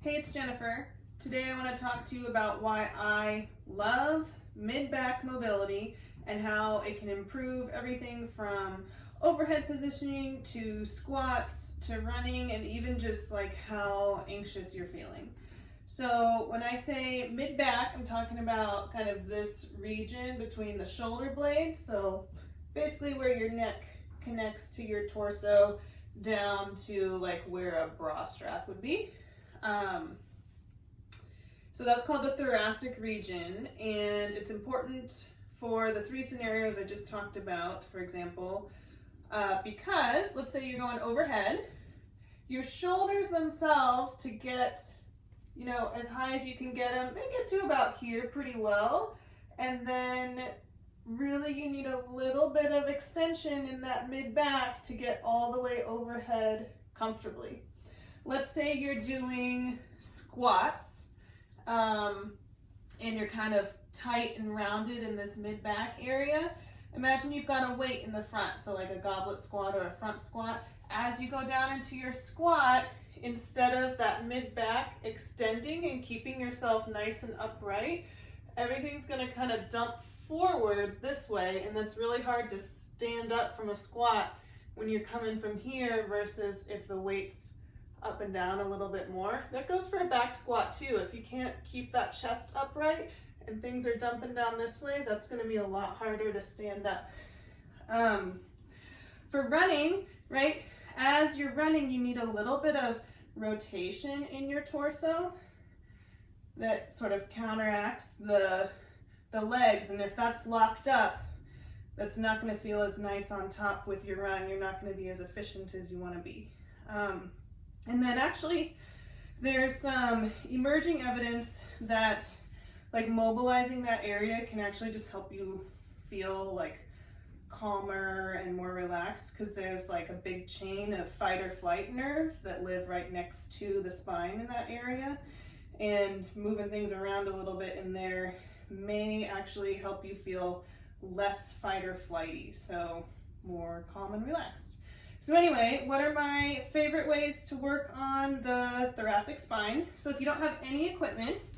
Hey, it's Jennifer. Today I want to talk to you about why I love mid-back mobility and how it can improve everything from overhead positioning to squats to running and even just like how anxious you're feeling. So when I say mid-back, I'm talking about kind of this region between the shoulder blades. So basically where your neck connects to your torso down to like where a bra strap would be. So that's called the thoracic region, and it's important for the three scenarios I just talked about, for example, because let's say you're going overhead, your shoulders themselves to get, as high as you can get them, they get to about here pretty well, and then really you need a little bit of extension in that mid-back to get all the way overhead comfortably. Let's say you're doing squats and you're kind of tight and rounded in this mid-back area. Imagine you've got a weight in the front, so like a goblet squat or a front squat. As you go down into your squat, instead of that mid-back extending and keeping yourself nice and upright, everything's going to kind of dump forward this way, and that's really hard to stand up from a squat when you're coming from here versus if the weight's up and down a little bit more. That goes for a back squat too. If you can't keep that chest upright and things are dumping down this way, that's going to be a lot harder to stand up. For running, right, as you're running, you need a little bit of rotation in your torso that sort of counteracts the legs, and if that's locked up, that's not going to feel as nice on top with your run. You're not going to be as efficient as you want to be. And then actually there's some emerging evidence that like mobilizing that area can actually just help you feel like calmer and more relaxed, because there's like a big chain of fight or flight nerves that live right next to the spine in that area, and moving things around a little bit in there may actually help you feel less fight or flighty, so more calm and relaxed. So anyway, what are my favorite ways to work on the thoracic spine? So if you don't have any equipment,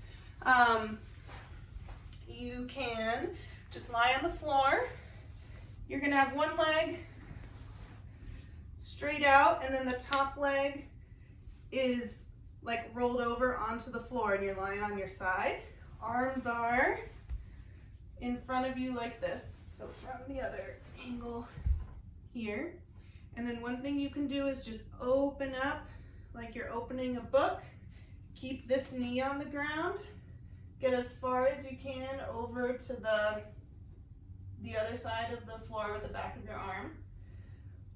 you can just lie on the floor. You're gonna have one leg straight out, and then the top leg is like rolled over onto the floor, and you're lying on your side. Arms are in front of you like this, so from the other angle here. And then one thing you can do is just open up like you're opening a book. Keep this knee on the ground. Get as far as you can over to the other side of the floor with the back of your arm.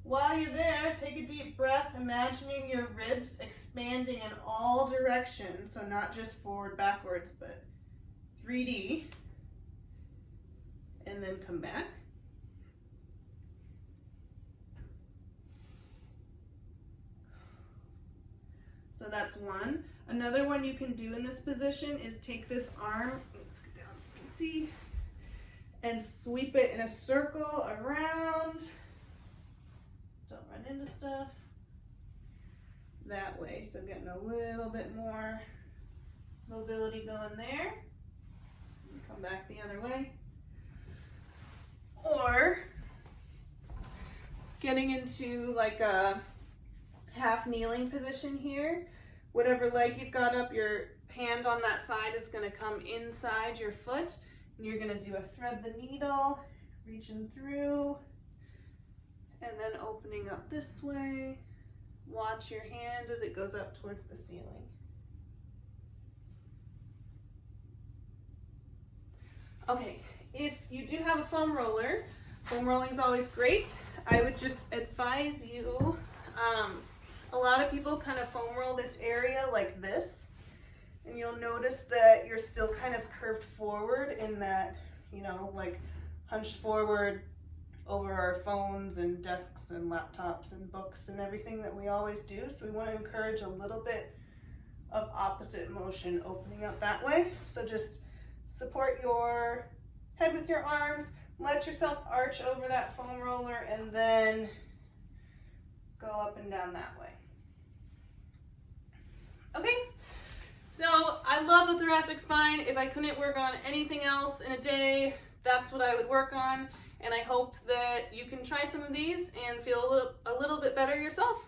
While you're there, take a deep breath, imagining your ribs expanding in all directions. So not just forward, backwards, but 3D. And then come back. So that's one. Another one you can do in this position is take this arm, let's get down so you can see, and sweep it in a circle around. Don't run into stuff. That way, so getting a little bit more mobility going there. Come back the other way. Or getting into like a half kneeling position here. Whatever leg you've got up, your hand on that side is going to come inside your foot, and you're going to do a thread the needle, reaching through, and then opening up this way. Watch your hand as it goes up towards the ceiling. Okay, if you do have a foam roller, foam rolling is always great. I would just advise you, a lot of people kind of foam roll this area like this, and you'll notice that you're still kind of curved forward in that, like hunched forward over our phones and desks and laptops and books and everything that we always do. So we want to encourage a little bit of opposite motion, opening up that way. So just support your head with your arms, let yourself arch over that foam roller, and then go up and down that way. Okay, I love the thoracic spine. If I couldn't work on anything else in a day, that's what I would work on. And I hope that you can try some of these and feel a little bit better yourself.